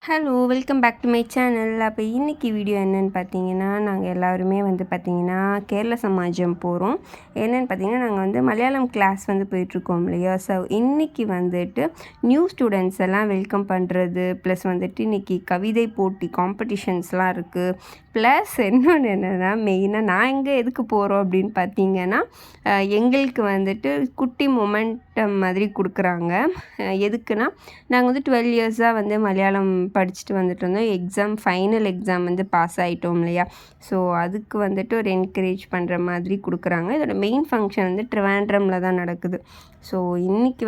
Hello welcome back to my channel. அப்போ இன்றைக்கி video என்னென்னு பார்த்தீங்கன்னா, நாங்கள் எல்லாருமே பார்த்தீங்கன்னா கேரள சமாஜம் போகிறோம். என்னென்னு பார்த்தீங்கன்னா, நாங்கள் மலையாளம் கிளாஸ் போயிட்டுருக்கோம் இல்லையா. ஸோ இன்றைக்கி நியூ ஸ்டூடெண்ட்ஸ் எல்லாம் வெல்கம் பண்ணுறது, ப்ளஸ் இன்றைக்கி கவிதை போட்டி காம்படிஷன்ஸ்லாம் இருக்குது. ப்ளஸ் இன்னொன்று என்னென்னா, மெயினாக நாங்கள் எதுக்கு போகிறோம் அப்படின்னு பார்த்தீங்கன்னா, எங்களுக்கு குட்டி மொமெண்டம் மாதிரி கொடுக்குறாங்க. எதுக்குன்னா, நாங்கள் 12 இயர்ஸாக மலையாளம் படிச்சுட்டு இருந்தோம். ஃபைனல் எக்ஸாம் பாஸ் ஆகிட்டோம் இல்லையா. ஸோ அதுக்கு ஒரு என்கரேஜ் பண்ணுற மாதிரி கொடுக்குறாங்க. இதோட மெயின் ஃபங்க்ஷன் ட்ரிவாண்ட்ரமில் தான் நடக்குது. ஸோ இன்றைக்கி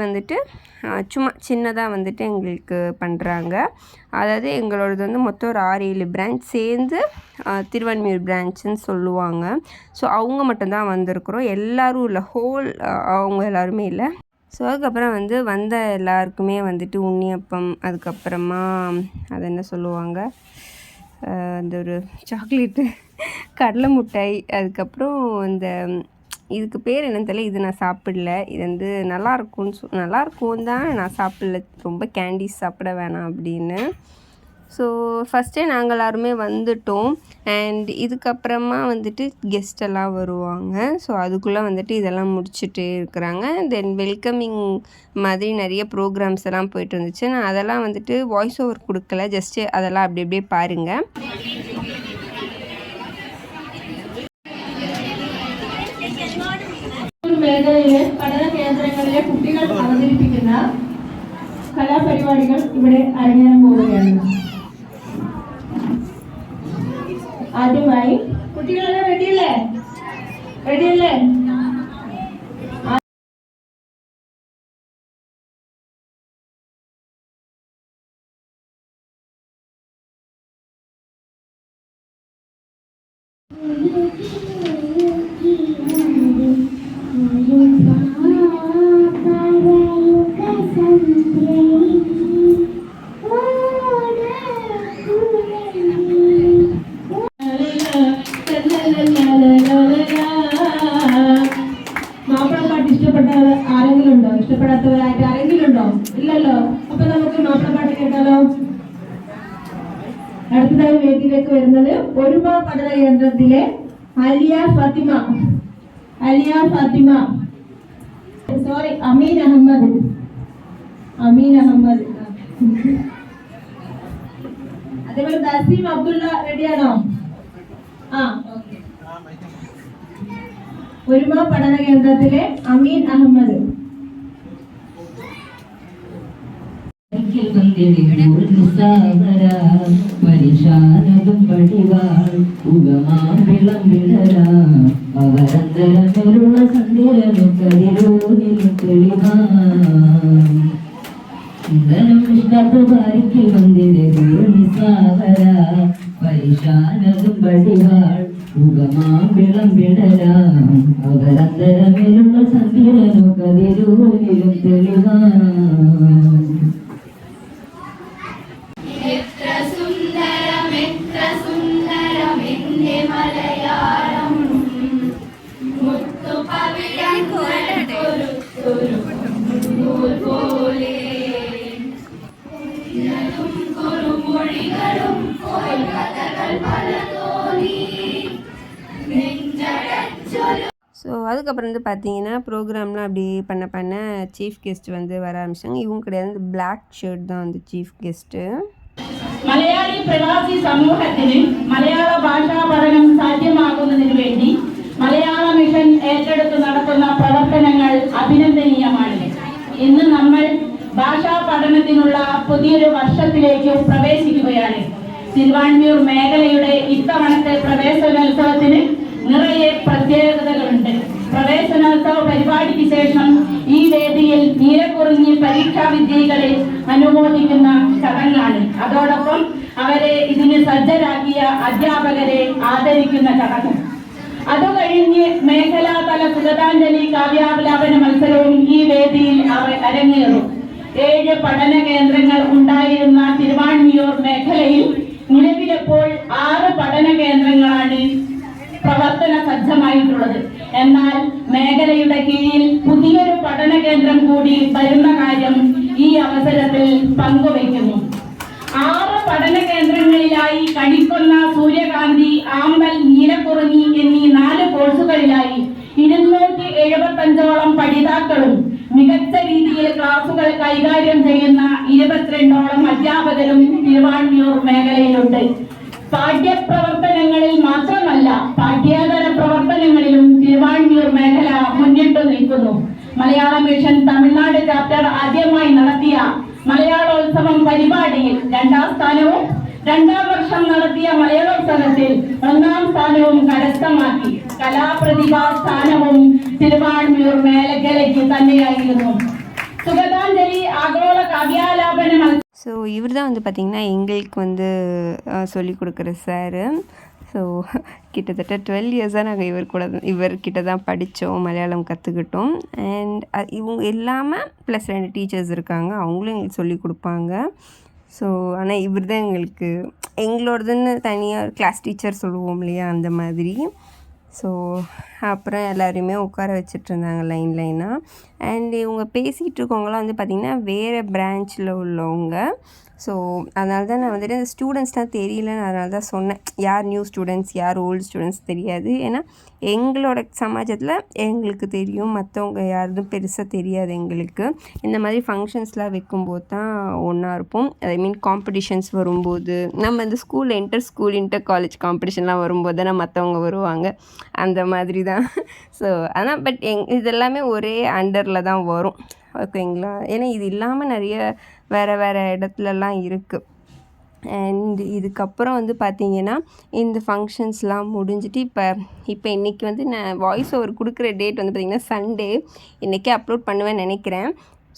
சும்மா சின்னதாக எங்களுக்கு பண்ணுறாங்க. அதாவது எங்களோடது மொத்தம் ஒரு 6-7 பிரான்ச் சேர்ந்து திருவான்மியூர் பிரான்ச்சுன்னு சொல்லுவாங்க. ஸோ அவங்க மட்டும்தான் வந்திருக்கிறோம். எல்லோரும் இல்லை, ஹோல் அவங்க எல்லாருமே இல்லை. ஸோ அதுக்கப்புறம் வந்த எல்லாருக்குமே உண்ணியப்பம், அதுக்கப்புறமா அதை என்ன சொல்லுவாங்க, அந்த ஒரு சாக்லேட்டு, கடலை மிட்டாய், அதுக்கப்புறம் இந்த இதுக்கு பேர் என்னன்னு தெரியல. இது நான் சாப்பிடல. இது நல்லாயிருக்கும் தான், நான் சாப்பிடல. ரொம்ப கேண்டீஸ் சாப்பிட வேணாம் அப்படின்னு. ஸோ ஃபஸ்ட்டே நாங்கள் எல்லாருமே வந்துட்டோம். அண்ட் இதுக்கப்புறமா கெஸ்டெல்லாம் வருவாங்க. ஸோ அதுக்குள்ளே இதெல்லாம் முடிச்சுட்டு இருக்கிறாங்க. தென் வெல்கமிங் மாதிரி நிறைய ப்ரோக்ராம்ஸ் எல்லாம் போயிட்டு இருந்துச்சு. நான் அதெல்லாம் வாய்ஸ் ஓவர் கொடுக்கல, ஜஸ்ட்டு அதெல்லாம் அப்படி அப்படியே பாருங்கள். മേഖലയിലെ പഠന കേന്ദ്രങ്ങളിലെ കുട്ടികൾ അവതരിപ്പിക്കുന്ന കലാപരിപാടികൾ ഇവിടെ അരങ്ങേറാൻ പോവുകയാണ്. ആദ്യമായി കുട്ടികളെല്ലാം റെഡിയല്ലേ? മാപ്പിളപ്പാട്ട് ഇഷ്ടപ്പെടാത്തവരായിട്ട് ആരെങ്കിലും ഉണ്ടോ? ഇല്ലല്ലോ. അപ്പൊ നമുക്ക് മാപ്പിളപ്പാട്ട് കേട്ടാലോ. അടുത്തതായി വേദിയിലേക്ക് വരുന്നത് ഒരുമ പഠന കേന്ദ്രത്തിലെ അലിയ ഫാത്തിമ, സോറി അമീൻ അഹമ്മദ്. അതേപോലെ നസീം അബ്ദുള്ള റെഡിയാണോ? ഒരുമ പഠന കേന്ദ്രത്തിലെ അമീൻ അഹമ്മദ്. പരിശാനതും പടിവാൾ ഉഗമാം വിളംബിടരാം അവരന്തരമുള്ള സന്ധ്യരനു കതിരൂനിലും തെളിവാം ഇന്ധനം ഇഷ്ടാത്ത ഭാരിക്കൽ വന്നിരെ നിസാവര പരിശാനതും പടിവാൾ ഉഗമാം വിളംബിടരാം അവരന്തരമുള്ള സന്ധ്യരനു കതിരൂനിലും തെളിവാം. ஸோ அதுக்கப்புறம் பார்த்தீங்கன்னா ப்ரோக்ராம்லாம் அப்படி பண்ண சீஃப் கெஸ்ட் வர ஆரம்பிச்சாங்க. இவங்க கிடையாது, பிளாக் ஷர்ட் தான் சீஃப் கெஸ்ட்டு. മലയാളി പ്രവാസി സമൂഹത്തിന് മലയാള ഭാഷാ പഠനം സാധ്യമാകുന്നതിന് വേണ്ടി മലയാള മിഷൻ ഏറ്റെടുത്ത് നടത്തുന്ന പ്രവർത്തനങ്ങൾ അഭിനന്ദനീയമാണ്. ഇന്ന് നമ്മൾ ഭാഷാ പഠനത്തിനുള്ള പുതിയൊരു വർഷത്തിലേക്ക് പ്രവേശിക്കുകയാണ്. തിരുവാൻമിയൂർ മേഖലയുടെ ഇത്തവണത്തെ പ്രവേശനോത്സവത്തിന് നിറയെ പ്രത്യേകതകളുണ്ട്. പ്രവേശനോത്സവ പരിപാടിക്ക് ശേഷം ഈ വേദിയിൽ നീലക്കുറിഞ്ഞി പരീക്ഷാ വിജയികളെ അനുമോദിക്കുന്ന ചടങ്ങാണ്. അതോടൊപ്പം അവരെ ഇതിന് സജ്ജരാക്കിയ അധ്യാപകരെ ആദരിക്കുന്ന ചടങ്ങ്. അതുകഴിഞ്ഞ് മേഖലാതല സുഗതാഞ്ജലി കാവ്യാവലാപന മത്സരവും ഈ വേദിയിൽ അരങ്ങേറും. 7 പഠന കേന്ദ്രങ്ങൾ ഉണ്ടായിരുന്ന തിരുവാൻമിയൂർ മേഖലയിൽ നിലവിലിപ്പോൾ 6 പഠന കേന്ദ്രങ്ങളാണ് പ്രവർത്തന സജ്ജമായിട്ടുള്ളത്. എന്നാൽ മേഖലയുടെ കീഴിൽ പുതിയൊരു പഠന കേന്ദ്രം കൂടി വരുന്ന കാര്യം ഈ അവസരത്തിൽ പങ്കുവയ്ക്കുന്നു. 6 പഠന കേന്ദ്രങ്ങളിലായി കണിക്കൊന്ന, സൂര്യകാന്തി, ആമ്പൽ, നീലക്കുറിഞ്ഞി എന്നീ 4 കോഴ്സുകളിലായി 275ഓളം പഠിതാക്കളും മികച്ച രീതിയിൽ ക്ലാസുകൾ കൈകാര്യം ചെയ്യുന്ന 22ഓളം അധ്യാപകരും തിരുവാൻമിയൂർ മേഖലയിലുണ്ട്. പാഠ്യപ്രവർത്തനങ്ങളിൽ മാത്രമല്ല, പാഠ്യേതര പ്രവർത്തനങ്ങളിലും തിരുവാൻമിയൂർ മേഖല മുന്നിട്ടു നിൽക്കുന്നു. മലയാള മിഷൻ തമിഴ്നാട് ചാപ്റ്റർ ആദ്യമായി നടത്തിയ മലയാളോത്സവം പരിപാടിയിൽ 2ാം സ്ഥാനവും 2ാം വർഷം നടത്തിയ മലയാളോത്സവത്തിൽ 1ാം സ്ഥാനവും കരസ്ഥമാക്കി. കലാപ്രതിഭാ സ്ഥാനവും തിരുവാൻമിയൂർ മേഖലയ്ക്ക് തന്നെയായിരുന്നു. സുഗതാഞ്ജലി ஆகோள காவியாலாபன ஸோ இவர் தான் வந்து பார்த்திங்கன்னா எங்களுக்கு வந்து சொல்லிக் கொடுக்குற சாரு. ஸோ கிட்டத்தட்ட 12 இயர்ஸாக நாங்கள் இவர்கிட்ட தான் படித்தோம், மலையாளம் கற்றுக்கிட்டோம். அண்ட் இவங்க இல்லாமல் ப்ளஸ் 2 டீச்சர்ஸ் இருக்காங்க, அவங்களும் எங்களுக்கு சொல்லிக் கொடுப்பாங்க. ஸோ ஆனால் இவர் தான் எங்களோடதுன்னு தனியாக கிளாஸ் டீச்சர் சொல்லுவோம் இல்லையா, அந்த மாதிரி. ஸோ அப்புறம் எல்லோரையுமே உட்கார வச்சிட்ருந்தாங்க லைனாக. அண்ட் இவங்க பேசிகிட்டு இருக்கவங்களாம் வந்து பார்த்திங்கன்னா வேறு பிரான்ச்சில் உள்ளவங்க. ஸோ அதனால தான் நான் வந்துட்டு அந்த ஸ்டூடெண்ட்ஸ்லாம் தெரியலன்னு அதனால தான் சொன்னேன். யார் நியூ ஸ்டூடெண்ட்ஸ், யார் ஓல்டு ஸ்டூடெண்ட்ஸ் தெரியாது. ஏன்னா எங்களோட சமாஜத்தில் எங்களுக்கு தெரியும், மற்றவங்க யாரும் பெருசாக தெரியாது எங்களுக்கு. இந்த மாதிரி ஃபங்க்ஷன்ஸ்லாம் வைக்கும்போது தான் ஒன்றா இருப்போம். ஐ மீன் காம்படிஷன்ஸ் வரும்போது, நம்ம இந்த ஸ்கூல் இன்டர் காலேஜ் காம்படிஷன்லாம் வரும்போது தான் மற்றவங்க வருவாங்க, அந்த மாதிரி தான். ஸோ ஆனால் பட் இதெல்லாமே ஒரே அண்டரில் தான் வரும், ஓகேங்களா. ஏன்னா இது இல்லாமல் நிறைய வேறு இடத்துலலாம் இருக்குது. அண்ட் இதுக்கப்புறம் வந்து பார்த்திங்கன்னா இந்த ஃபங்க்ஷன்ஸ்லாம் முடிஞ்சிட்டு இப்போ இன்றைக்கி வந்து நான் வாய்ஸ் ஓவர் கொடுக்குற டேட் வந்து பார்த்திங்கன்னா சண்டே, இன்றைக்கே அப்லோட் பண்ணுவேன்னு நினைக்கிறேன்.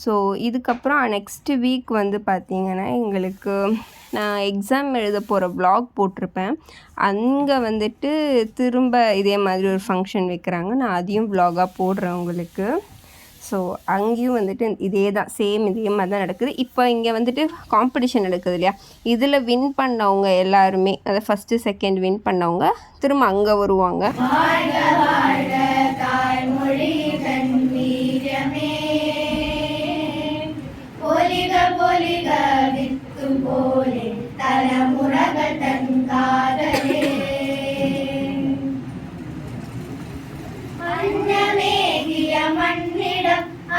ஸோ இதுக்கப்புறம் நெக்ஸ்ட்டு வீக் வந்து பார்த்திங்கன்னா எங்களுக்கு நான் எக்ஸாம் எழுத போகிற வ்ளாக் போட்டிருப்பேன். அங்கே வந்துட்டு திரும்ப இதே மாதிரி ஒரு ஃபங்க்ஷன் வைக்கிறாங்க, நான் அதையும் வ்ளாகாக போடுறேன் உங்களுக்கு. ஸோ அங்கேயும் வந்துட்டு இதே தான், இதே மாதிரி தான் நடக்குது. இப்போ இங்கே வந்துட்டு காம்படிஷன் நடக்குது இல்லையா, இதில் வின் பண்ணவங்க எல்லாருமே, அதை ஃபஸ்ட்டு செகண்ட் வின் பண்ணவங்க திரும்ப அங்கே வருவாங்க.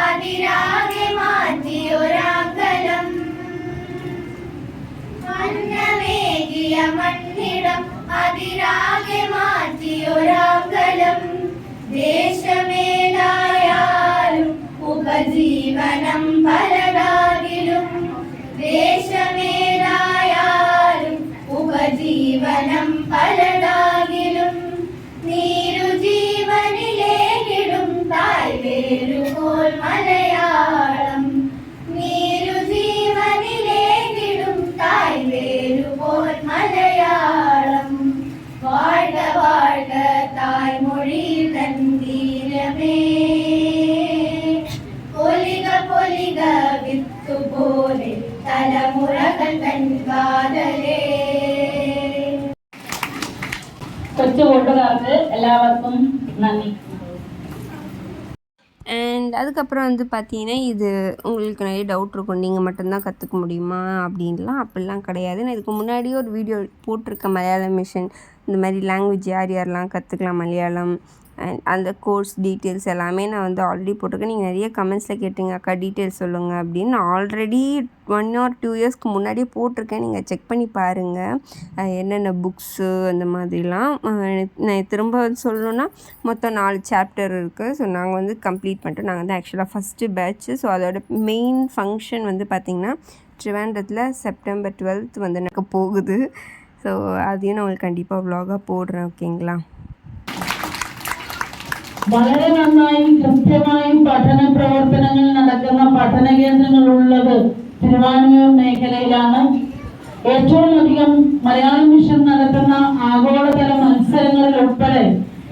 അതിരാകെ മാറ്റിയൊരാങ്കലം, അന്നമേകിയ മണ്ണിടം അതിരാകെ മാറ്റിയൊരാങ്കലം. ദേശമേതായാലും ഉപജീവനം പലതാകിലും, ദേശമേതായാലും ഉപജീവനം പലതാകിലും. നീരു ജീവനിലേക്കിടും തായ്വേരുപോൽ മലയാളം, നീരു ജീവനിലേക്കിടും തായ്വേരുപോൽ മലയാളം. வாழ்க வாழ்க தாய்மொழி தந்தீரமே, பொலிக பொலிக வித்து போலே തലമുറകൾ തൻ കാതലേ. കൊച്ചു കൂട്ടുകാർക്ക് എല്ലാവർക്കും നന്ദി. அண்ட் அதுக்கப்புறம் வந்து பார்த்தீங்கன்னா இது உங்களுக்கு நிறைய டவுட் இருக்கும், நீங்கள் மட்டும்தான் கற்றுக்க முடியுமா அப்படிலாம் கிடையாது. நான் இதுக்கு முன்னாடியே ஒரு வீடியோ போட்டிருக்கேன், மலையாளம் மிஷன் இந்த மாதிரி லாங்குவேஜ் யார் யாரெல்லாம் கற்றுக்கலாம் மலையாளம், அண்ட் அந்த கோர்ஸ் டீட்டெயில்ஸ் எல்லாமே நான் வந்து ஆல்ரெடி போட்டிருக்கேன். நீங்கள் நிறைய கமெண்ட்ஸில் கேட்டீங்க, அக்கா டீட்டெயில்ஸ் சொல்லுங்கள் அப்படின்னு. நான் ஆல்ரெடி 1 or 2 இயர்ஸ்க்கு முன்னாடியே போட்டிருக்கேன், நீங்கள் செக் பண்ணி பாருங்கள் என்னென்ன புக்ஸு அந்த மாதிரிலாம். நான் திரும்ப சொல்லணுன்னா மொத்தம் 4 சாப்டர் இருக்குது. ஸோ நாங்கள் வந்து கம்ப்ளீட் பண்ணிட்டோம். நாங்கள் வந்து ஆக்சுவலாக ஃபஸ்ட்டு பேட்ச்சு. ஸோ அதோட மெயின் ஃபங்க்ஷன் வந்து பார்த்திங்கன்னா ட்ரிவாண்ட்ரத்தில் September 12th வந்து எனக்கு போகுது. ஸோ அதையும் நான் உங்களுக்கு கண்டிப்பாக വ്ളോഗാக போடுறேன், ஓகேங்களா. വളരെ നന്നായി കൃത്യമായും പഠന പ്രവർത്തനങ്ങൾ നടക്കുന്ന പഠന കേന്ദ്രങ്ങളുള്ളത് തിരുവാൻമിയൂർ മേഖലയിലാണ്. ഏറ്റവും അധികം മലയാളം മിഷൻ നടത്തുന്ന ആഗോളതല മത്സരങ്ങളിൽ ഉൾപ്പെടെ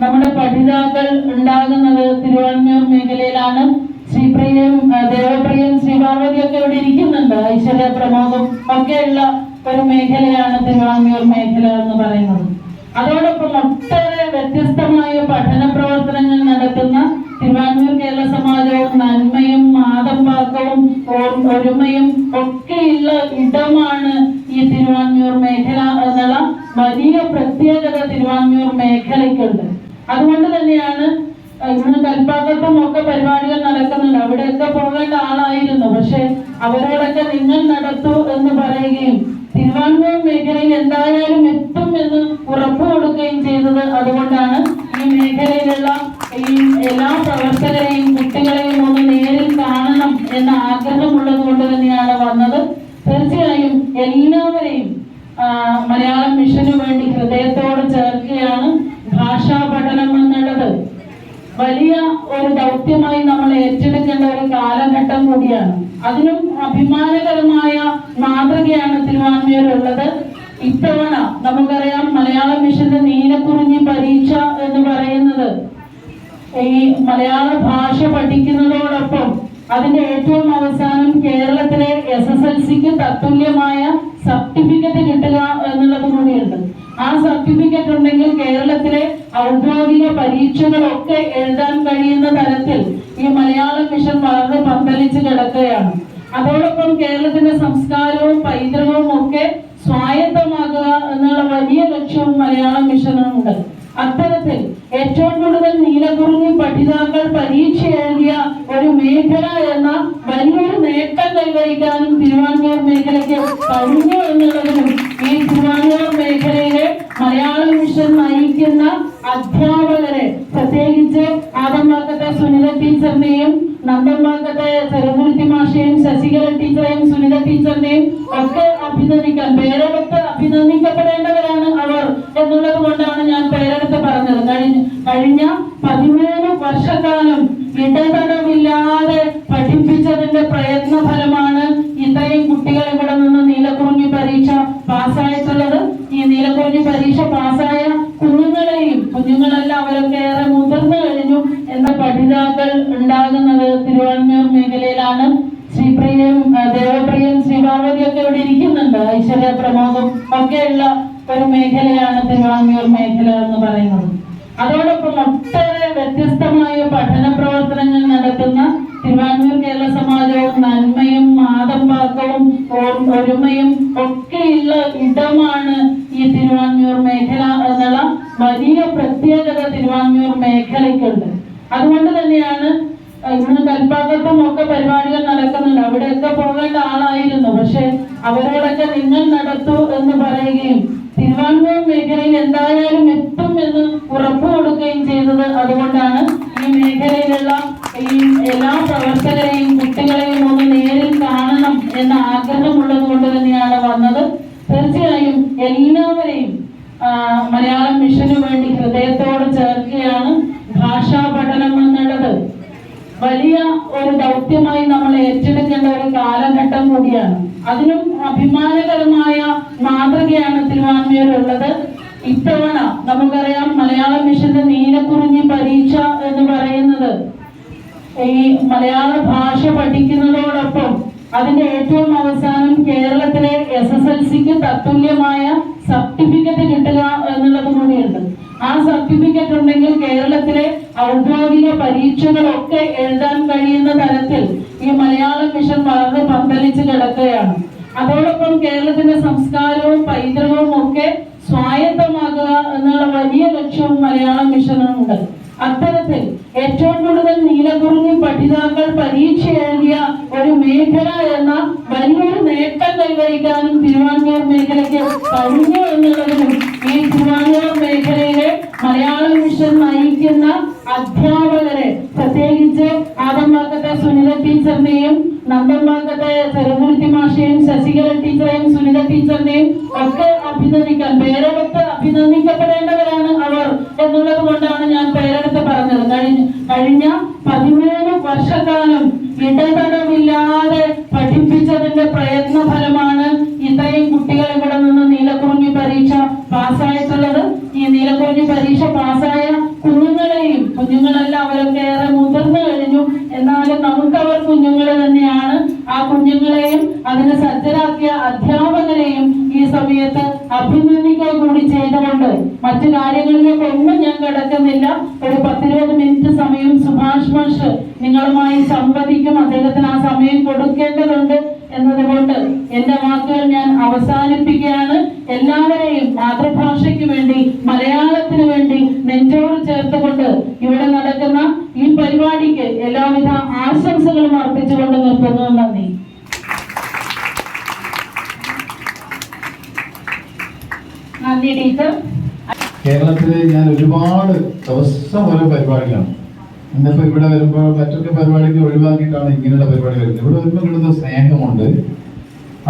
നമ്മുടെ പഠിതാക്കൾ ഉണ്ടാകുന്നത് തിരുവാൻമിയൂർ മേഖലയിലാണ്. ശ്രീപ്രിയയും ദേവപ്രിയയും ശ്രീപാർവതിയൊക്കെ ഇവിടെ ഇരിക്കുന്നുണ്ട്, ഐശ്വര്യ പ്രമോദും ഒക്കെയുള്ള ഒരു മേഖലയാണ് തിരുവാൻമിയൂർ മേഖല എന്ന് പറയുന്നത്. അതോടൊപ്പം ഒട്ടേറെ വ്യത്യസ്തമായ പഠന പ്രവർത്തനങ്ങൾ നടത്തുന്ന തിരുവാൻമൂർ കേരള സമാജവും നന്മയും മാതമ്പാക്കവും ഒരുമയും ഒക്കെയുള്ള ഇടമാണ് ഈ തിരുവാൻമൂർ മേഖല എന്നുള്ള വലിയ പ്രത്യേകത തിരുവാൻമൂർ മേഖലയ്ക്കുണ്ട്. അതുകൊണ്ട് തന്നെയാണ് ഇന്ന് കൽപ്പാക്കത്തും ഒക്കെ പരിപാടികൾ നടക്കുന്നുണ്ട്. അവിടെയൊക്കെ പോകേണ്ട ആളായിരുന്നു, പക്ഷെ അവരോടൊക്കെ നിങ്ങൾ നടത്തൂ എന്ന് പറയുകയും തിരുവാൻമൂർ മേഖലയിൽ എന്തായാലും എത്തും എന്ന് ഉറപ്പു കൊടുക്കുകയും ചെയ്തത് അതുകൊണ്ടാണ്. ഈ മേഖലയിലുള്ള ഈ എല്ലാ പ്രവർത്തകരെയും കുട്ടികളെയും ഒന്ന് നേരിൽ കാണണം എന്ന ആഗ്രഹമുള്ളത് കൊണ്ട് തന്നെയാണ് വന്നത്. തീർച്ചയായും എല്ലാവരെയും മലയാളം മിഷന് വേണ്ടി ഹൃദയത്തോട് ചേർക്കുകയാണ്. ഭാഷാ പഠനം എന്നുള്ളത് വലിയ ഒരു ദൗത്യമായി നമ്മൾ ഏറ്റെടുക്കേണ്ട ഒരു കാലഘട്ടം കൂടിയാണ്. അതിനും അഭിമാനകരമായ മാതൃകയാണ് തിരുവാൻമൂരുള്ളത്. ഇത്തവണ നമുക്കറിയാം മലയാളം മിഷന്റെ നീലക്കുറിഞ്ഞി പരീക്ഷ എന്ന് പറയുന്നത് ഈ മലയാള ഭാഷ പഠിക്കുന്നതോടൊപ്പം അതിന്റെ ഏറ്റവും അവസാനം കേരളത്തിലെ SSLCക്ക് തത്തുല്യമായ സർട്ടിഫിക്കറ്റ് കിട്ടുക എന്നുള്ളത് കൂടിയുണ്ട്. ആ സർട്ടിഫിക്കറ്റ് ഉണ്ടെങ്കിൽ കേരളത്തിലെ ഔദ്യോഗിക പരീക്ഷകളൊക്കെ എഴുതാൻ കഴിയുന്ന തരത്തിൽ ഈ മലയാളം മിഷൻ വളരെ പന്തലിച്ച് കിടക്കുകയാണ്. അതോടൊപ്പം കേരളത്തിന്റെ സംസ്കാരവും പൈതൃകവും ഒക്കെ സ്വായത്തമാക്കുക എന്നുള്ള വലിയ ലക്ഷ്യവും മലയാളം മിഷനുണ്ട്. അത്തരത്തിൽ ഏറ്റവും കൂടുതൽ നീലക്കുറിഞ്ഞി പഠിതാക്കൾ പരീക്ഷ എഴുതിയ ഒരു മേഖല എന്ന വലിയൊരു നേട്ടം കൈവരിക്കാനും തിരുവാൻമൂർ മേഖലയ്ക്ക് കഴിഞ്ഞു എന്നുള്ളതിനും ഈ തിരുവാൻമൂർ മേഖലയിലെ മലയാളം മിഷൻ നയിക്കുന്ന അധ്യാപകരെ, പ്രത്യേകിച്ച് ആദംപാക്കത്തെ സുനിത ടീച്ചറിനെയും നന്ദമ്പാക്കത്തെ ചെറുകുരുത്തി മാഷയെയും ശശികല ടീച്ചറെയും സുനിത ടീച്ചറിനെയും ഒക്കെ അഭിനന്ദിക്കാൻ, പേരെടുത്ത് അഭിനന്ദിക്കപ്പെടേണ്ടവരാണ് അവർ എന്നുള്ളത് കൊണ്ടാണ് ഞാൻ പേരെടുത്ത് പറഞ്ഞത്. കഴിഞ്ഞ 13 വർഷക്കാലം ഇടതടവില്ലാതെ പഠിപ്പിച്ചതിന്റെ പ്രയത്ന ഫലമാണ് ഇത്രയും കുട്ടികൾ ഇവിടെ നിന്ന് നീലക്കുറിഞ്ഞി പരീക്ഷ പാസ്സായിട്ടുള്ളത്. ഈ നീലക്കുറിഞ്ഞി പരീക്ഷ പാസ്സായ കുഞ്ഞുങ്ങളല്ല അവരൊക്കെ ഏറെ മുതിർന്നു കഴിഞ്ഞു എന്ന പഠിതാക്കൾ ഉണ്ടാകുന്നത് തിരുവാൻമൂർ മേഖലയിലാണ്. ശ്രീപ്രിയയും ദേവപ്രിയയും ശ്രീപാർവതിയൊക്കെ ഇവിടെ ഇരിക്കുന്നുണ്ട്. ഐശ്വര്യ പ്രമോദും ഒക്കെയുള്ള ഒരു മേഖലയാണ് തിരുവാൻമൂർ മേഖല എന്ന് പറയുന്നത്. അതോടൊപ്പം ഒട്ടേറെ വ്യത്യസ്തമായ പഠന പ്രവർത്തനങ്ങൾ നടത്തുന്ന തിരുവാൻമൂർ കേരള സമാജവും നന്മയും മാതമ്പാക്കവും ഒരുമയും ഒക്കെയുള്ള ഇടമാണ് ഈ തിരുവാൻമൂർ മേഖല എന്നുള്ള വലിയ പ്രത്യേകത തിരുവാൻമൂർ മേഖലയ്ക്കുണ്ട്. അതുകൊണ്ട് തന്നെയാണ് ഇന്ന് കൽപ്പാക്കത്തും ഒക്കെ പരിപാടികൾ നടക്കുന്നുണ്ട്. അവിടെയൊക്കെ പോകേണ്ട ആളായിരുന്നു, പക്ഷെ അവരോടൊക്കെ നിങ്ങൾ നടത്തൂ എന്ന് പറയുകയും തിരുവാൻമൂർ മേഖലയിൽ എന്തായാലും എത്തും എന്ന് ഉറപ്പു കൊടുക്കുകയും ചെയ്തത് അതുകൊണ്ടാണ്. ഈ മേഖലയിലുള്ള ഈ എല്ലാ പ്രവർത്തകരെയും കുട്ടികളെയും ഒന്ന് നേരിൽ കാണണം എന്ന ആഗ്രഹമുള്ളത് കൊണ്ട് തന്നെയാണ് വന്നത്. തീർച്ചയായും എല്ലാവരെയും മലയാളം മിഷന് വേണ്ടി ഹൃദയത്തോട് ചേർക്കുകയാണ്. ഭാഷാ പഠനം എന്നുള്ളത് വലിയ ഒരു ദൗത്യമായി നമ്മൾ ഏറ്റെടുക്കേണ്ട ഒരു കാലഘട്ടം കൂടിയാണ്. അതിനും അഭിമാനകരമായ മാതൃകയാണ് തിരുവാൻമൂരുള്ളത്. ഇത്തവണ നമുക്കറിയാം മലയാളം മിഷന്റെ നീലക്കുറിഞ്ഞി പരീക്ഷ എന്ന് പറയുന്നത് ഈ മലയാള ഭാഷ പഠിക്കുന്നതോടൊപ്പം അതിന്റെ ഏറ്റവും അവസാനം കേരളത്തിലെ SSLCക്ക് തത്തുല്യമായ സർട്ടിഫിക്കറ്റ് കിട്ടുക എന്നുള്ളത് കൂടിയുണ്ട്. ആ സർട്ടിഫിക്കറ്റ് ഉണ്ടെങ്കിൽ കേരളത്തിലെ ഔദ്യോഗിക പരീക്ഷകളൊക്കെ എഴുതാൻ കഴിയുന്ന തരത്തിൽ ഈ മലയാളം മിഷൻ വളരെ പന്തലിച്ച് കിടക്കുകയാണ്. അതോടൊപ്പം കേരളത്തിന്റെ സംസ്കാരവും പൈതൃകവും ഒക്കെ സ്വായത്തമാക്കുക എന്നുള്ള വലിയ ലക്ഷ്യവും മലയാളം മിഷനുണ്ട്. അത്തരത്തിൽ ഏറ്റവും കൂടുതൽ നീലക്കുറിഞ്ഞി പഠിതാക്കൾ പരീക്ഷ എഴുതിയ ഒരു മേഖല എന്ന വലിയൊരു നേട്ടം കൈവരിക്കാനും തിരുവാൻമൂർ മേഖലയ്ക്ക് കഴിഞ്ഞു എന്നുള്ളതിനും ഈ തിരുവാൻമൂർ മേഖലയിലെ മലയാളം മിഷൻ നയിക്കുന്ന അധ്യാപകരെ, പ്രത്യേകിച്ച് ആദംപാക്കത്തെ സുനിത ടീച്ചറിനെയും നന്ദമ്പാക്കത്തെ ചെറുകുരുത്തി മാഷയെയും ശശികല ടീച്ചറെയും സുനിത ടീച്ചറിനെയും ഒക്കെ അഭിനന്ദിക്കാൻ, പേരെടുത്ത് അഭിനന്ദിക്കപ്പെടേണ്ടവരാണ് അവർ എന്നുള്ളത് കൊണ്ടാണ് ഞാൻ പേരെടുത്ത് പറഞ്ഞത്. കഴിഞ്ഞ 13 വർഷക്കാലം ഇടതടവില്ലാതെ പഠിപ്പിച്ചതിന്റെ പ്രയത്ന ഫലമാണ് ഇത്രയും കുട്ടികൾ ഇവിടെ നിന്ന് നീലക്കുറിഞ്ഞി പരീക്ഷ പാസ്സായിട്ടുള്ളത്. ഈ നീലക്കുറിഞ്ഞി പരീക്ഷ പാസ്സായ കുഞ്ഞുങ്ങളല്ല അവരൊക്കെ ഏറെ മുതിർന്നു കഴിഞ്ഞു. എന്നാലും നമുക്കവർ കുഞ്ഞുങ്ങൾ തന്നെയാണ്. ആ കുഞ്ഞുങ്ങളെയും അതിന് സജ്ജരാക്കിയ അധ്യാപകരെയും ഈ സമയം സമയത്ത് അഭിനന്ദിക്കുക കൂടി ചെയ്തുകൊണ്ട് മറ്റു കാര്യങ്ങളിലേക്കൊന്നും ഞാൻ കിടക്കുന്നില്ല. ഒരു 10-20 മിനിറ്റ് സമയം സുഭാഷ് മാഷ് നിങ്ങളുമായി സംവദിക്കും. അദ്ദേഹത്തിന് ആ സമയം കൊടുക്കേണ്ടതുണ്ട് എന്നതുകൊണ്ട് എന്റെ വാക്കുകൾ ഞാൻ അവസാനിപ്പിക്കുകയാണ്. എല്ലാവരെയും മാതൃഭാഷയ്ക്ക് വേണ്ടി, മലയാളത്തിന് വേണ്ടി നെഞ്ചോട് ചേർത്തുകൊണ്ട് ഇവിടെ നടക്കുന്ന ഈ പരിപാടിക്ക് എല്ലാവിധ ആശംസകളും അർപ്പിച്ചുകൊണ്ട് നിർത്തുന്നു. നന്ദി. നന്ദി ടീച്ചർ. കേരളത്തിൽ ഞാൻ ഒരുപാട് ദിവസം ഓരോ പരിപാടികളാണ്. ഇന്നിപ്പോ ഇവിടെ വരുമ്പോൾ മറ്റൊക്കെ പരിപാടിക്ക് ഒഴിവാക്കിയിട്ടാണ് ഇങ്ങനെയുള്ള പരിപാടി വരുന്നത്. ഇവിടെ വരുമ്പോൾ കിട്ടുന്ന സ്നേഹമുണ്ട്.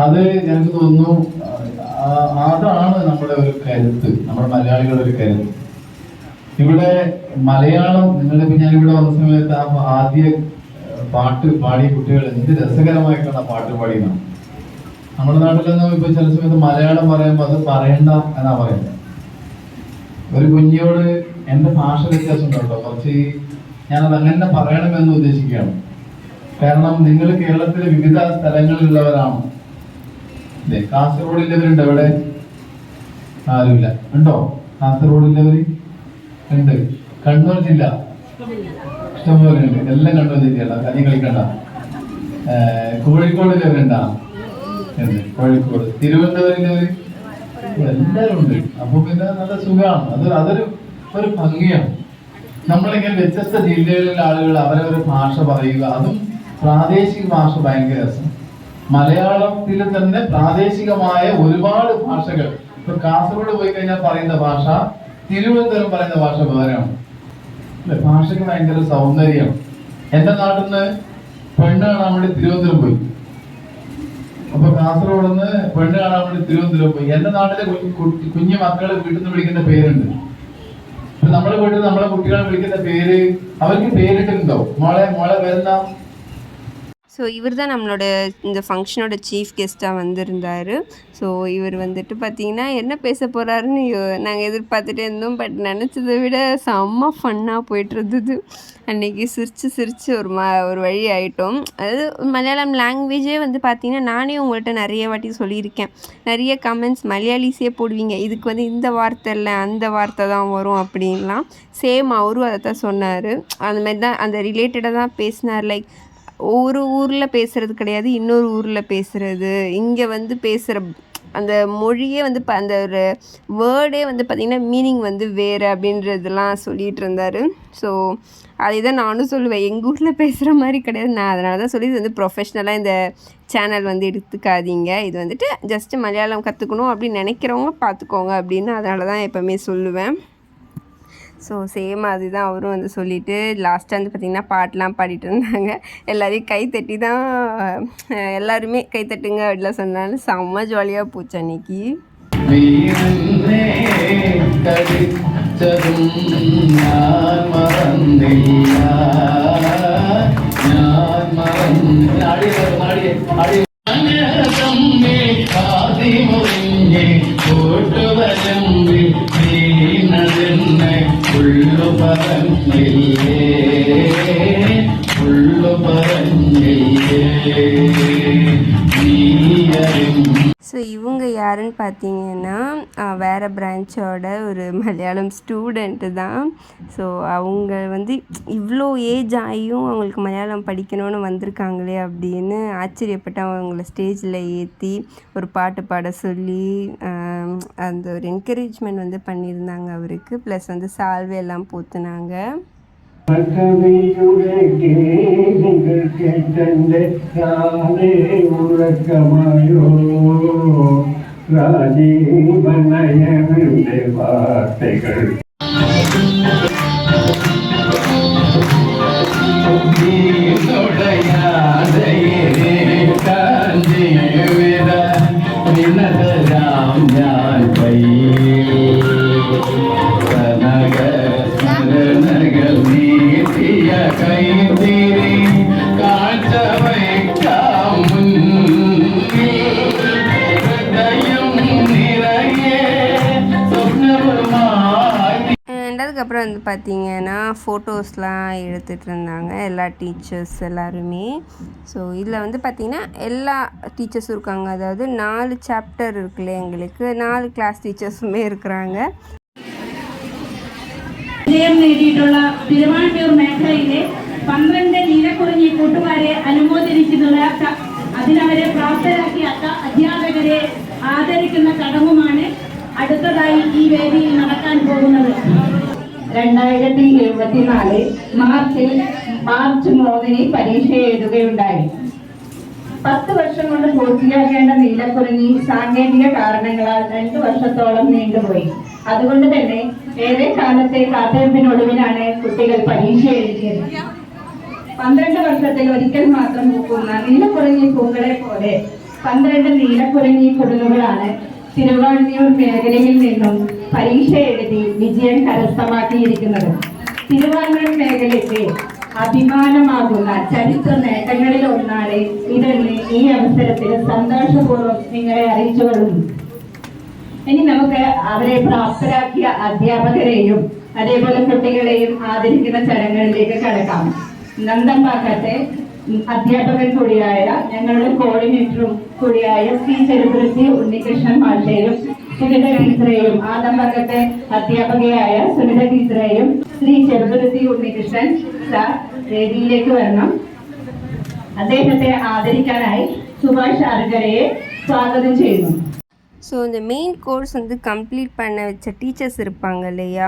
അത് ഞങ്ങൾക്ക് തോന്നുന്നു അതാണ് നമ്മുടെ ഒരു കരുത്ത്, നമ്മുടെ മലയാളികളുടെ ഒരു കരുത്ത്. ഇവിടെ മലയാളം നിങ്ങളിപ്പോ ഞാൻ ഇവിടെ വന്ന സമയത്ത് ആദ്യ പാട്ട് പാടിയ കുട്ടികൾ എന്ത് രസകരമായിട്ടാണ് ആ പാട്ട് പാടിയതാണ്. നമ്മുടെ നാട്ടിലൊന്നും ഇപ്പൊ ചില സമയത്ത് മലയാളം പറയുമ്പോൾ അത് പറയണ്ട എന്നാ പറയുന്നത്. ഒരു കുഞ്ഞോട് എന്റെ ഭാഷ വ്യത്യാസം ഉണ്ടോ കുറച്ച്, ഞാനത് അങ്ങനെ പറയണമെന്ന് ഉദ്ദേശിക്കുകയാണ്. കാരണം നിങ്ങൾ കേരളത്തിലെ വിവിധ സ്ഥലങ്ങളിലുള്ളവരാണ്. അല്ലേ? കാസർഗോഡില്ലവരുണ്ട് ഇവിടെ? ആരുമില്ല. ഉണ്ടോ കാസർഗോഡില്ലവര്? ഉണ്ട്. കണ്ണൂർ ജില്ല ഇഷ്ടംപോലെ ഉണ്ട്. എല്ലാം കണ്ണൂർ ജില്ലയല്ല, കനി കളിക്കണ്ട. കോഴിക്കോടില്ലവരുണ്ടാ? കോഴിക്കോട്. തിരുവനന്തപുരത്തിലവര്? എല്ലാവരും ഉണ്ട്. അപ്പൊ പിന്നെ നല്ല സുഖമാണ്. അതൊരു ഭംഗിയാണ്. നമ്മളിങ്ങനെ വ്യത്യസ്ത ജില്ലകളിലെ ആളുകൾ അവരവരുടെ ഭാഷ പറയുക, അതും പ്രാദേശിക ഭാഷ ഭയങ്കര രസം. മലയാളത്തിൽ തന്നെ പ്രാദേശികമായ ഒരുപാട് ഭാഷകൾ. ഇപ്പൊ കാസർഗോഡ് പോയി കഴിഞ്ഞാൽ പറയുന്ന ഭാഷ, തിരുവനന്തപുരം പറയുന്ന ഭാഷ വേറെയാണ്. അല്ലെ? ഭാഷയ്ക്ക് ഭയങ്കര സൗന്ദര്യമാണ്. എന്റെ നാട്ടിൽ നിന്ന് പെണ്ണ് കാണാൻ വേണ്ടി തിരുവനന്തപുരം പോയി. അപ്പൊ കാസർഗോഡ് നിന്ന് പെണ്ണ് കാണാൻ വേണ്ടി തിരുവനന്തപുരം പോയി. എന്റെ നാട്ടിലെ കുഞ്ഞു മക്കളെ വീട്ടിൽ നിന്ന് വിളിക്കുന്ന പേരുണ്ട്. നമ്മളെ വീട്ടിൽ നമ്മളെ കുട്ടികളെ വിളിക്കുന്ന പേര് അവർക്ക് പേരിട്ടുണ്ടോ? മോളെ വരുന്ന. ஸோ இவர் தான் நம்மளோட இந்த ஃபங்க்ஷனோட சீஃப் கெஸ்ட்டாக வந்திருந்தார். ஸோ இவர் வந்துட்டு பார்த்திங்கன்னா என்ன பேச போகிறாருன்னு நாங்கள் எதிர்பார்த்துட்டே இருந்தோம். பட் நினச்சதை விட செம்ம ஃபன்னாக போய்ட்டுருந்தது. அன்றைக்கி சிரித்து ஒரு வழி ஆகிட்டோம். அதாவது மலையாளம் லாங்குவேஜே வந்து பார்த்திங்கன்னா நானே உங்கள்கிட்ட நிறைய வாட்டி சொல்லியிருக்கேன். நிறைய கமெண்ட்ஸ் மலையாளிஸே போடுவீங்க, இதுக்கு வந்து இந்த வார்த்தை இல்லை அந்த வார்த்தை தான் வரும் அப்படின்லாம். சேம் அவரும் அதை தான் சொன்னார். அந்த மாதிரி தான் அந்த ரிலேட்டடாக தான் பேசினார். லைக் ஒரு ஊரில் பேசுகிறது கிடையாது, இன்னொரு ஊரில் பேசுகிறது, இங்கே வந்து பேசுகிற அந்த மொழியே வந்து அந்த ஒரு வேர்டே வந்து பார்த்திங்கன்னா மீனிங் வந்து வேறு அப்படின்றதெல்லாம் சொல்லிகிட்டு இருந்தார். ஸோ அதை தான் நானும் சொல்லுவேன், எங்கள் ஊரில் பேசுகிற மாதிரி கிடையாது. நான் அதனால தான் சொல்லி இது வந்து ப்ரொஃபஷ்னலாக இந்த சேனல் வந்து எடுத்துக்காதீங்க, இது வந்துட்டு ஜஸ்ட்டு மலையாளம் கற்றுக்கணும் அப்படின்னு நினைக்கிறவங்க பார்த்துக்கோங்க அப்படின்னு அதனால தான் எப்போவுமே சொல்லுவேன். ஸோ சேம் அதுதான் அவரும் வந்து சொல்லிவிட்டு லாஸ்ட்டாக வந்து பார்த்திங்கன்னா பாட்டெலாம் பாடிட்டு இருந்தாங்க. எல்லோரையும் கைத்தட்டி தான் எல்லாருமே கைத்தட்டுங்க அப்படிலாம் சொன்னாலும் செம்ம ஜாலியாக போச்சு அன்னைக்கு. ஸோ இவங்க யாருன்னு பார்த்தீங்கன்னா வேறு பிரான்ச்சோட ஒரு மலையாளம் ஸ்டூடெண்ட்டு தான். ஸோ அவங்க வந்து இவ்வளோ ஏஜ் ஆகியும் அவங்களுக்கு மலையாளம் படிக்கணும்னு வந்திருக்காங்களே அப்படின்னு ஆச்சரியப்பட்டு அவங்கள ஸ்டேஜில் ஏற்றி ஒரு பாட்டு பாட சொல்லி அந்த ஒரு என்கரேஜ்மெண்ட் வந்து பண்ணியிருந்தாங்க அவருக்கு. ப்ளஸ் வந்து சால்வையெல்லாம் போத்துனாங்க. வார்த்தைகள் அதுக்கப்புறம் வந்து பார்த்திங்கன்னா ஃபோட்டோஸ்லாம் எடுத்துகிட்டு இருந்தாங்க எல்லா டீச்சர்ஸ் எல்லாருமே. ஸோ இதில் வந்து பார்த்திங்கன்னா எல்லா டீச்சர்ஸும் இருக்காங்க. அதாவது 4 சாப்டர் இருக்குல்ல, எங்களுக்கு 4 கிளாஸ் டீச்சர்ஸுமே இருக்கிறாங்க. വിജയം നേടിയിട്ടുള്ള തിരുവാൻമിയൂർ മേഖലയിലെ 12 നീലക്കുറിഞ്ഞി കൂട്ടുകാരെ അനുമോദിച്ചിട്ടുള്ള അതിനവരെ പ്രാപ്തരാക്കിയ അധ്യാപകരെ ആദരിക്കുന്ന ചടങ്ങുമാണ് അടുത്തതായി ഈ വേദിയിൽ നടക്കാൻ പോകുന്നത്. 2024 മാർച്ച് 3 പരീക്ഷ എഴുതുകയുണ്ടായി. 10 വർഷം കൊണ്ട് പൂർത്തിയാക്കേണ്ട നീലക്കുറിഞ്ഞി സാങ്കേതിക കാരണങ്ങളാൽ 2 വർഷത്തോളം നീണ്ടുപോയി. അതുകൊണ്ട് തന്നെ ഏറെ കാലത്തെ കാത്തിരിപ്പിനൊടുവിലാണ് കുട്ടികൾ പരീക്ഷ എഴുതിയത്. 12 വർഷത്തിൽ ഒരിക്കൽ മാത്രം പൂക്കുന്ന നീലക്കുറിഞ്ഞി പൂക്കളെ പോലെ 12 നീലക്കുറിഞ്ഞി കുടലുകളാണ് തിരുവാൻമിയൂർ മേഖലയിൽ നിന്നും പരീക്ഷ എഴുതി വിജയം കരസ്ഥമാക്കിയിരിക്കുന്നത്. തിരുവാൻമിയൂർ മേഖലയ്ക്ക് അഭിമാനമാകുന്ന ചരിത്ര നേട്ടങ്ങളിൽ ഒന്നാണ് ഇതെന്ന് ഈ അവസരത്തിൽ സന്തോഷപൂർവ്വം നിങ്ങളെ അറിയിച്ചുകൊള്ളുന്നു. ഇനി നമുക്ക് അവരെ പ്രാപ്തരാക്കിയ അധ്യാപകരെയും അതേപോലെ കുട്ടികളെയും ആദരിക്കുന്ന ചടങ്ങുകളിലേക്ക് കടക്കാം. നന്ദമ്പാക്കത്തെ അധ്യാപകൻ കൂടിയായ ഞങ്ങളുടെ കോർഡിനേറ്ററും കൂടിയായ ശ്രീ ചെറുതുരുത്തി ഉണ്ണികൃഷ്ണൻ മാഷയെയും സുനിത ടീച്ചറെയും, ആദംബക്കത്തെ അധ്യാപകയായ സുനിത ടീച്ചറെയും ശ്രീ ചെറുതുരുത്തി ഉണ്ണികൃഷ്ണൻ സാർ വേദിയിലേക്ക് വരണം. അദ്ദേഹത്തെ ആദരിക്കാനായി സുഭാഷ് അർഗരയെ സ്വാഗതം ചെയ്യുന്നു. ஸோ இந்த மெயின் கோர்ஸ் வந்து கம்ப்ளீட் பண்ண வச்ச டீச்சர்ஸ் இருப்பாங்க இல்லையா,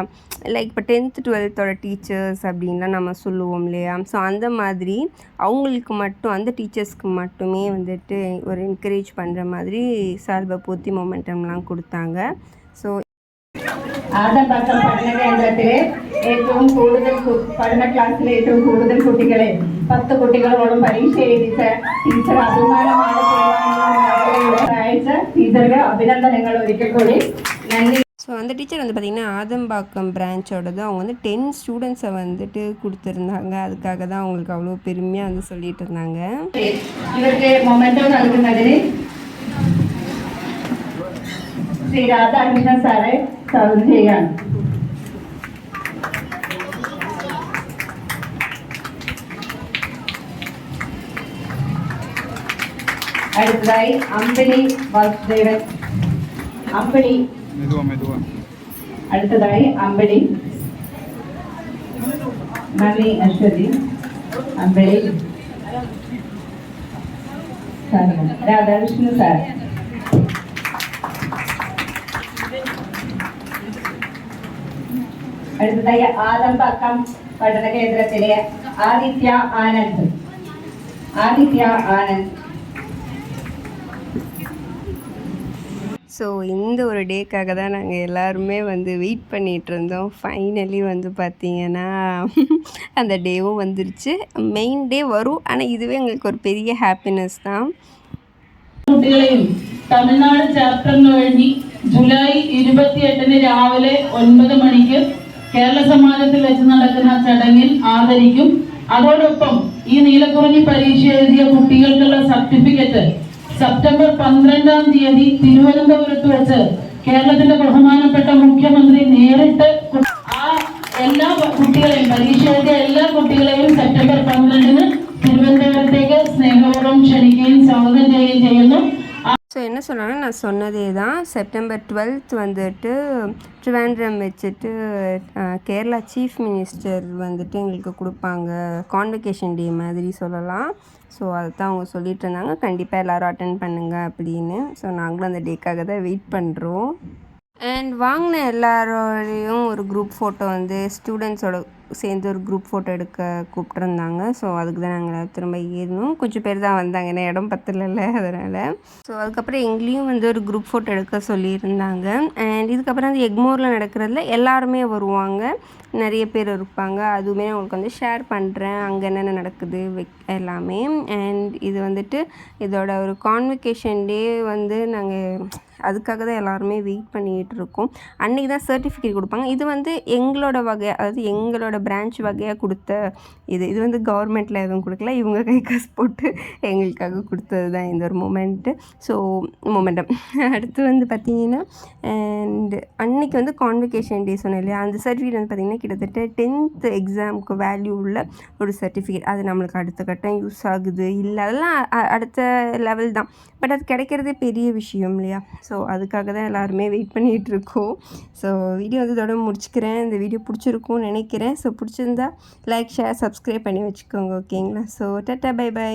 லைக் இப்போ 10th 12th டீச்சர்ஸ் அப்படின்லாம் நம்ம சொல்லுவோம் இல்லையா. ஸோ அந்த மாதிரி அவங்களுக்கு மட்டும், அந்த டீச்சர்ஸ்க்கு மட்டுமே வந்துட்டு ஒரு என்கரேஜ் பண்ணுற மாதிரி சால்வை போற்றி மொமெண்டம்லாம் കൊടുத்தாங்க. ஸோ ആദംബക്കം പഠന കേന്ദ്രത്തിലെ ഏറ്റവും കൂടുതൽ പഠന ക്ലാസ്സിലെ ഏറ്റവും കൂടുതൽ കുട്ടികളെ 10 കുട്ടികളോളം പരീക്ഷ എഴുതിച്ച ടീച്ചർ അഭിമാനമാണ്. ടീച്ചർക്ക് അഭിനന്ദനങ്ങൾ ഒരിക്കൽ കൂടി. നന്ദി. ஸோ அந்த டீச்சர் வந்து பார்த்திங்கன்னா ஆதம்பாக்கம் பிரான்ச்சோடது. அவங்க வந்து 10 ஸ்டூடெண்ட்ஸை வந்துட்டு கொடுத்துருந்தாங்க. அதுக்காக தான் அவங்களுக்கு அவ்வளோ பெருமையாக வந்து சொல்லிட்டு இருந்தாங்க. ഇവർക്ക് മൊമെന്റോ നൽകുന്നതിന് ശ്രീ രാധാകൃഷ്ണൻ സാറെ സ്വാഗതം ചെയ്യുകയാണ്. അടുത്തതായി അമ്പിളി വാസുദേവൻ. അടുത്തതായി അമ്പിളി നന്ദി അശ്വതി. അമ്പിളി രാധാകൃഷ്ണൻ സാർ. അടുത്തതായി ആദംബക്കം പഠന കേന്ദ്രത്തിലെ ആദിത്യ ആനന്ദ്. ஸோ இந்த ஒரு டேக்காக தான் நாங்கள் எல்லாருமே வந்து வெயிட் பண்ணிகிட்டு இருந்தோம். ஃபைனலி வந்து பார்த்திங்கன்னா அந்த டேவும் வந்துருச்சு. மெயின் டே வரும், ஆனால் இதுவே எங்களுக்கு ஒரு பெரிய ஹாப்பினஸ் தான். കുട്ടികളെയും തമിഴ്നാട് ചാപ്റ്ററിന് വേണ്ടി ജൂലൈ 28 രാവിലെ 9 മണിക്ക് കേരള സമാജത്തിൽ വെച്ച് നടക്കുന്ന ചടങ്ങിൽ ആദരിക്കും. അതോടൊപ്പം ഈ നീലക്കുറിഞ്ഞി പരീക്ഷ എഴുതിയ കുട്ടികൾക്കുള്ള സർട്ടിഫിക്കറ്റ് സെപ്റ്റംബർ 12 തിരുവനന്തപുരത്ത് വെച്ച് കേരളത്തിന്റെ ബഹുമാനപ്പെട്ട മുഖ്യമന്ത്രി നേരിട്ട് ആ എല്ലാ കുട്ടികളെയും, പരീക്ഷ എഴുതിയ എല്ലാ കുട്ടികളെയും സെപ്റ്റംബർ 12 തിരുവനന്തപുരത്തേക്ക് സ്നേഹപൂർവ്വം ക്ഷണിക്കുകയും സ്വാഗതം ചെയ്യുകയും ചെയ്യുന്നു. ஸோ என்ன சொன்னாங்கன்னா, நான் சொன்னதே தான். செப்டம்பர் 12 வந்துட்டு ட்ரிவாண்ட்ரம் வச்சுட்டு கேரளா சீஃப் மினிஸ்டர் வந்துட்டு எங்களுக்கு கொடுப்பாங்க. கான்வெகேஷன் டே மாதிரி சொல்லலாம். ஸோ அதை தான் அவங்க சொல்லிட்டு இருந்தாங்க. கண்டிப்பாக எல்லோரும் அட்டென்ட் பண்ணுங்கள் அப்படின்னு. ஸோ நாங்களும் அந்த டேக்காக தான் வெயிட் பண்ணுறோம். அண்ட் வாங்கின எல்லாரோடையும் ஒரு குரூப் ஃபோட்டோ வந்து ஸ்டூடெண்ட்ஸோட சேர்ந்து ஒரு குரூப் ஃபோட்டோ எடுக்க கூப்பிட்ருந்தாங்க. ஸோ அதுக்கு தான் நாங்கள் திரும்ப ஏறணும். கொஞ்சம் பேர் தான் வந்தாங்க, ஏன்னா இடம் பத்தலைல்ல, அதனால். ஸோ அதுக்கப்புறம் எங்களையும் வந்து ஒரு குரூப் ஃபோட்டோ எடுக்க சொல்லியிருந்தாங்க. அண்ட் இதுக்கப்புறம் வந்து எக்மோரில் நடக்கிறதுல எல்லாருமே வருவாங்க, நிறைய பேர் இருப்பாங்க. அதுவுமே நான் உங்களுக்கு வந்து ஷேர் பண்ணுறேன், அங்கே என்னென்ன நடக்குது எல்லாமே. அண்ட் இது வந்துட்டு இதோட ஒரு கான்வெகேஷன் டே வந்து நாங்கள் அதுக்காக தான் எல்லாருமே வெயிட் பண்ணிகிட்டு இருக்கோம். அன்றைக்கி தான் சர்டிஃபிகேட் கொடுப்பாங்க. இது வந்து எங்களோட வகை, அதாவது எங்களோட பிரான்ச் வகையாக கொடுத்த இது வந்து கவர்மெண்ட்டில் எதுவும் கொடுக்கல, இவங்க கை காசு போட்டு எங்களுக்காக கொடுத்தது தான் இந்த ஒரு மொமெண்டம். அடுத்து வந்து பார்த்திங்கன்னா அண்டு அன்றைக்கி வந்து கான்வெகேஷன் டே சொன்னேன் இல்லையா, அந்த சர்டிஃபிகேட் வந்து பார்த்திங்கன்னா கிட்டத்தட்ட 10th எக்ஸாமுக்கு வேல்யூ உள்ள ஒரு சர்டிஃபிகேட். அது நம்மளுக்கு அடுத்த கட்டம் யூஸ் ஆகுது இல்லை, அதெல்லாம் அடுத்த லெவல் தான். பட் அது கிடைக்கிறதே பெரிய விஷயம் இல்லையா. ஸோ அதுக்காக தான் எல்லாருமே வெயிட் பண்ணிகிட்டு இருக்கோம். ஸோ வீடியோ வந்து இதோட முடிச்சுக்கிறேன். இந்த வீடியோ பிடிச்சிருக்கும்னு நினைக்கிறேன். ஸோ பிடிச்சிருந்தா லைக், ஷேர், சப்ஸ்கிரைப் பண்ணி வச்சுக்கோங்க, ஓகேங்களா. ஸோ டாட்டா, பை பை.